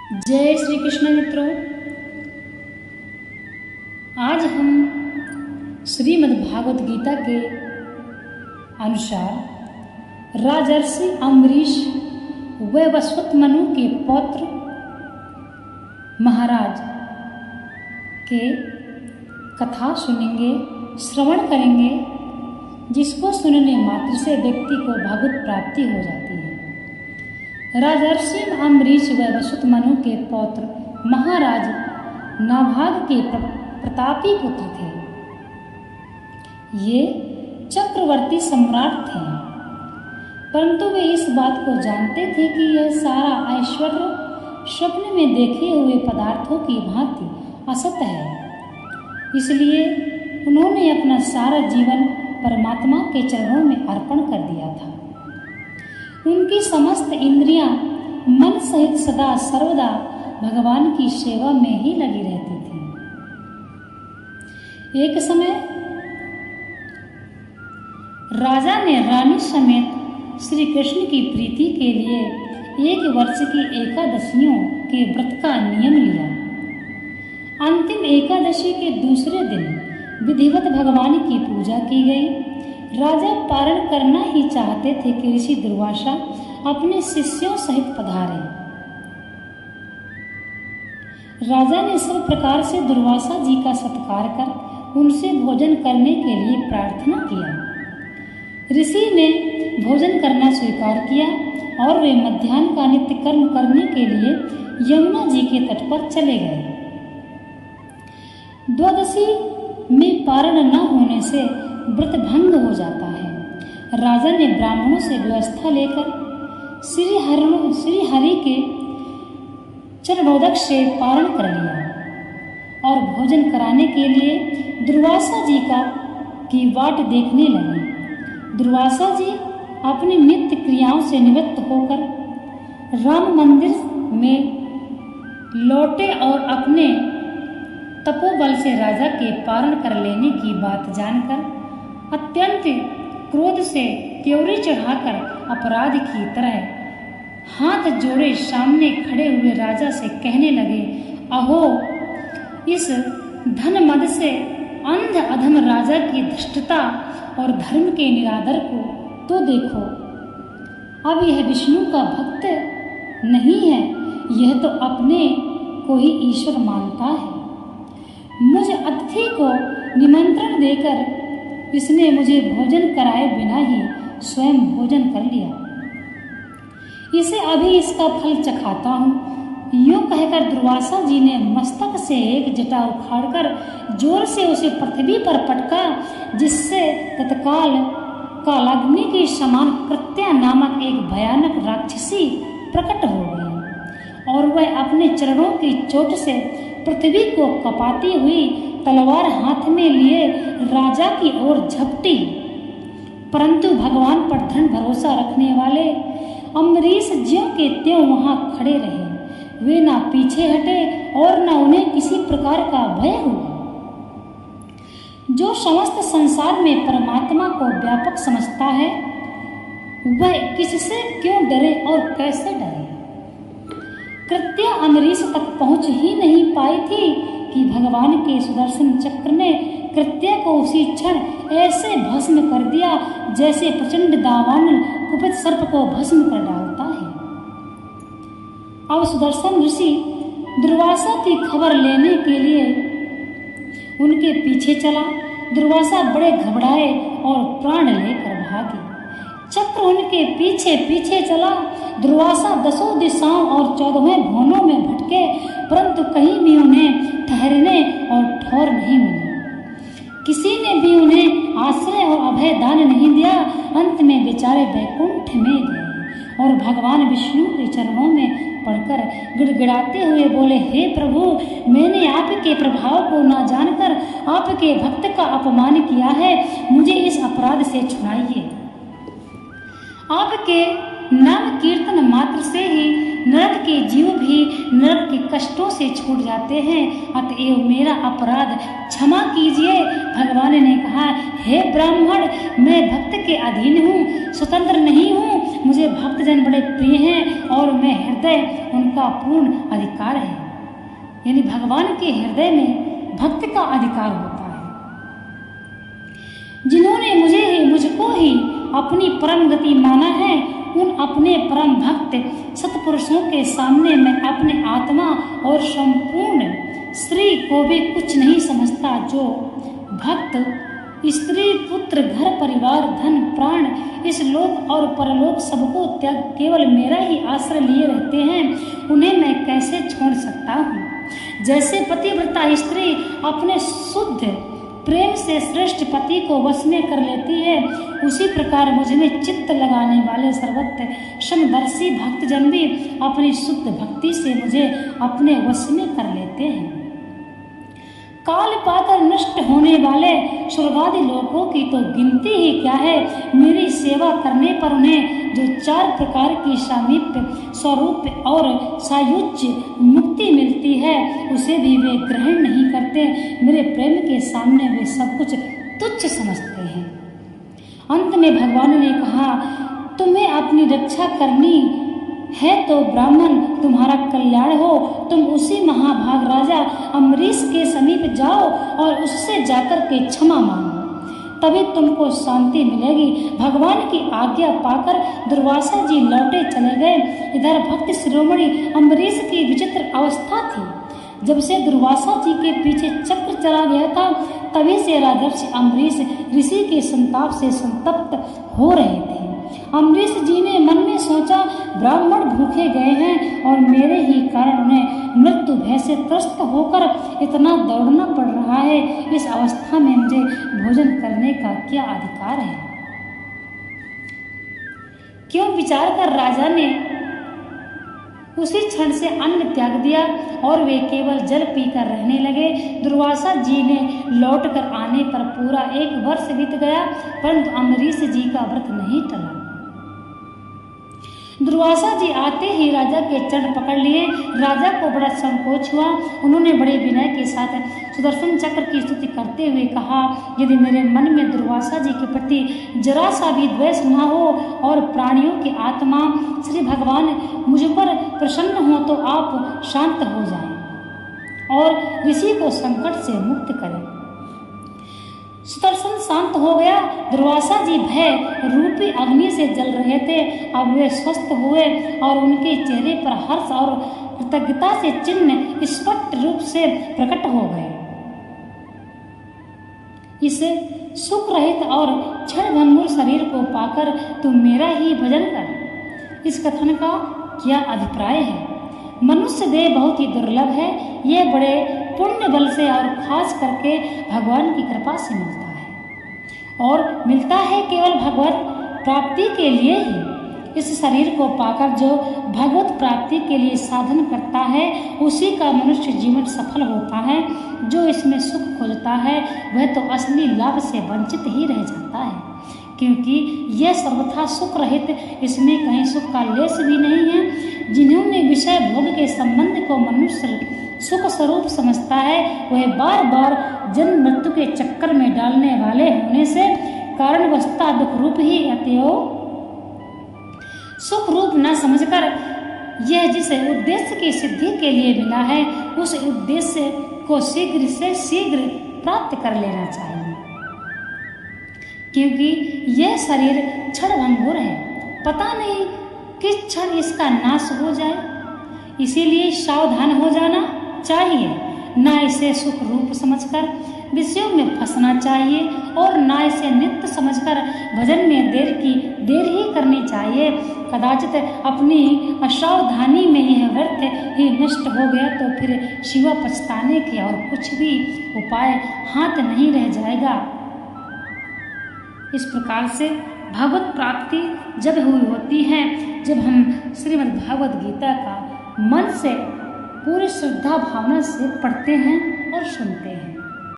जय श्री कृष्ण मित्रों, आज हम श्रीमद् भागवत गीता के अनुसार राजर्षि अम्बरीश व वसुत मनु के पौत्र महाराज के कथा सुनेंगे, श्रवण करेंगे, जिसको सुनने मात्र से व्यक्ति को भागवत प्राप्ति हो जाती है। राजर्षि अम्बरीश व वसुत मनु के पौत्र महाराज नाभाग के प्रतापी पुत्र थे। ये चक्रवर्ती सम्राट थे, परंतु वे इस बात को जानते थे कि यह सारा ऐश्वर्य स्वप्न में देखे हुए पदार्थों की भांति असत है। इसलिए उन्होंने अपना सारा जीवन परमात्मा के चरणों में अर्पण कर दिया था। उनकी समस्त इंद्रियां मन सहित सदा सर्वदा भगवान की सेवा में ही लगी रहती थी। एक समय राजा ने रानी समेत श्री कृष्ण की प्रीति के लिए 1 वर्ष की एकादशियों के व्रत का नियम लिया। अंतिम एकादशी के दूसरे दिन विधिवत भगवान की पूजा की गई। राजा पारण करना ही चाहते थे कि ऋषि दुर्वासा अपने शिष्यों सहित पधारे। राजा ने सब प्रकार से दुर्वासा जी का सत्कार कर उनसे भोजन करने के लिए प्रार्थना किया। ऋषि ने भोजन करना स्वीकार किया और वे मध्याह्न का नित्य कर्म करने के लिए यमुना जी के तट पर चले गए। द्वादशी में पारण न होने से व्रत भंग हो जाता है। राजा ने ब्राह्मणों से व्यवस्था लेकर श्री हरि के चरणोदक से पारण कर लिया और भोजन कराने के लिए दुर्वासा जी की वाट देखने लगे। दुर्वासा जी अपनी नित्य क्रियाओं से निवृत्त होकर राम मंदिर में लौटे और अपने तपोबल से राजा के पारण कर लेने की बात जानकर अत्यंत क्रोध से त्योरी चढ़ाकर अपराध की तरह हाथ जोड़े सामने खड़े हुए राजा से कहने लगे, अहो, इस धन मद से अंध अधम राजा की धृष्टता और धर्म के निरादर को तो देखो। अब यह विष्णु का भक्त नहीं है, यह तो अपने को ही ईश्वर मानता है। मुझे अतिथि को निमंत्रण देकर इसने मुझे भोजन कराए बिना ही स्वयं भोजन कर लिया। इसे अभी इसका फल चखाता हूँ। यूं कहकर दुर्वासा जी ने मस्तक से एक जटा उखाड़कर जोर से उसे पृथ्वी पर पटका, जिससे तत्काल कालाग्नि के समान कृत्या नामक एक भयानक राक्षसी प्रकट हो गई और वह अपने चरणों की चोट से पृथ्वी को कपाती हुई तलवार हाथ में लिए राजा की ओर झपटी। परंतु भगवान पर दृढ़ भरोसा रखने वाले अम्बरीश ज्यों के त्यों वहां खड़े रहे। वे ना पीछे हटे और ना उन्हें किसी प्रकार का भय हुआ। जो समस्त संसार में परमात्मा को व्यापक समझता है, वह किससे क्यों डरे और कैसे डरे। कृत्या अम्बरीश तक पहुंच ही नहीं पाई थी कि भगवान के सुदर्शन चक्र ने कृत्या को उसी क्षण ऐसे भस्म कर दिया जैसे प्रचंड दावानल कुपित सर्प को भस्म कर डालता है। अब सुदर्शन ऋषि दुर्वासा की खबर लेने के लिए उनके पीछे चला। दुर्वासा बड़े घबराए और प्राण लेकर भागे। चक्र उनके पीछे पीछे चला। दुर्वासा 10 दिशाओं और 14 भुवनों में भटके, परंतु कहीं भी उन्हें ठहरने और ठौर नहीं मिली। किसी ने भी उन्हें आश्रय और अभय दान नहीं दिया। अंत में बेचारे वैकुंठ में गए और भगवान विष्णु के चरणों में पड़कर गिड़गिड़ाते हुए बोले, हे प्रभु, मैंने आपके प्रभाव को न जानकर आपके भक्त का अपमान किया है। मुझे इस अपराध से छुड़ाइए। आपके नाम कीर्तन मात्र से ही नरक के जीव भी नरक के कष्टों से छूट जाते हैं। अतएव मेरा अपराध क्षमा कीजिए। भगवान ने कहा, हे ब्राह्मण, मैं भक्त के अधीन हूँ, स्वतंत्र नहीं हूँ। मुझे भक्तजन बड़े प्रिय हैं और मैं हृदय उनका पूर्ण अधिकार है। यानी भगवान के हृदय में भक्त का अधिकार होता है। जिन्होंने मुझको ही अपनी परम गति माना है, उन अपने परम भक्त सत्पुरुषों के सामने मैं अपने आत्मा और संपूर्ण श्री को भी कुछ नहीं समझता। जो भक्त स्त्री, पुत्र, घर परिवार, धन, प्राण, इस लोक और परलोक सबको त्याग केवल मेरा ही आश्रय लिए रहते हैं, उन्हें मैं कैसे छोड़ सकता हूँ। जैसे पतिव्रता स्त्री अपने शुद्ध प्रेम से श्रेष्ठ पति को वश में कर लेती है, उसी प्रकार मुझ में चित्त लगाने वाले सर्वत्र समदर्शी भक्तजन भी अपनी शुद्ध भक्ति से मुझे अपने वश में कर लेते हैं। काल पाकर नष्ट होने वाले स्वर्गादि लोकों की तो गिनती ही क्या है। मेरी सेवा करने पर उन्हें जो 4 प्रकार की सामीप्य, स्वरूप और सायुज्य मुक्ति मिलती है, उसे भी वे ग्रहण नहीं करते। मेरे प्रेम के सामने वे सब कुछ तुच्छ समझते हैं। अंत में भगवान ने कहा, तुम्हें अपनी रक्षा करनी है तो ब्राह्मण तुम्हारा कल्याण हो। तुम उसी महाभाग राजा अम्बरीश के समीप जाओ और उससे जाकर के क्षमा मांगो, तभी तुमको शांति मिलेगी। भगवान की आज्ञा पाकर दुर्वासा जी लौटे चले गए। इधर भक्त शिरोमणि अम्बरीश की विचित्र अवस्था थी। जब से दुर्वासा जी के पीछे चक्र चला गया था, तभी से राजर्षि अम्बरीश ऋषि के संताप से संतप्त हो रहे थे। अम्बरीश जी ने मन में सोचा, ब्राह्मण भूखे गए हैं और मेरे ही कारण उन्हें मृत्यु भय से त्रस्त होकर इतना दौड़ना पड़ रहा है। इस अवस्था में मुझे भोजन करने का क्या अधिकार है। क्यों विचार कर राजा ने उसी क्षण से अन्न त्याग दिया और वे केवल जल पीकर रहने लगे। दुर्वासा जी ने लौटकर आने पर पूरा 1 वर्ष बीत गया, परंतु अम्बरीश जी का व्रत नहीं टला। दुर्वासा जी आते ही राजा के चरण पकड़ लिए। राजा को बड़ा संकोच हुआ। उन्होंने बड़े विनय के साथ सुदर्शन चक्र की स्तुति करते हुए कहा, यदि मेरे मन में दुर्वासा जी के प्रति जरा सा भी द्वेष न हो और प्राणियों की आत्मा श्री भगवान मुझ पर प्रसन्न हो, तो आप शांत हो जाएं और ऋषि को संकट से मुक्त करें। सुदर्शन शांत हो गया। दुर्वासा जी भय रूपी अग्नि से जल रहे थे। अब वे स्वस्थ हुए और उनके चेहरे पर हर्ष और कृतज्ञता से चिन्ह स्पष्ट रूप से प्रकट हो गए। इसे सुख रहित और क्षणभंगुर शरीर को पाकर तू मेरा ही भजन कर। इस कथन का क्या अभिप्राय है? मनुष्य देह बहुत ही दुर्लभ है। यह बड़े पुण्य बल से और खास करके भगवान की कृपा से मिलता है और मिलता है केवल भगवत प्राप्ति के लिए ही। इस शरीर को पाकर जो भगवत प्राप्ति के लिए साधन करता है, उसी का मनुष्य जीवन सफल होता है। जो इसमें सुख खोजता है, वह तो असली लाभ से वंचित ही रह जाता है, क्योंकि यह सर्वथा सुख रहित, इसमें कहीं सुख का लेश भी नहीं है। जिन्होंने विषय भोग के संबंध को मनुष्य सुख स्वरूप समझता है, वह बार बार जन्म मृत्यु के चक्कर में डालने वाले होने से कारणवशतः दुख रूप ही अतएव सुख रूप न समझकर यह जिस उद्देश्य की सिद्धि के लिए मिला है, उस उद्देश्य को शीघ्र से शीघ्र प्राप्त कर लेना चाहिए, क्योंकि यह शरीर क्षणभंगुर है। पता नहीं किस क्षण इसका नाश हो जाए, इसीलिए सावधान हो जाना चाहिए। न इसे सुख रूप समझकर विषयों में फंसना चाहिए और न इसे नित्य समझकर भजन में देर ही करनी चाहिए। कदाचित अपनी असावधानी में यह व्यर्थ ही नष्ट हो गया तो फिर शिवा पछताने के और कुछ भी उपाय हाथ नहीं रह जाएगा। इस प्रकार से भगवत प्राप्ति जब हुई होती है, जब हम श्रीमद् भागवत गीता का मन से पूरी श्रद्धा भावना से पढ़ते हैं और सुनते हैं।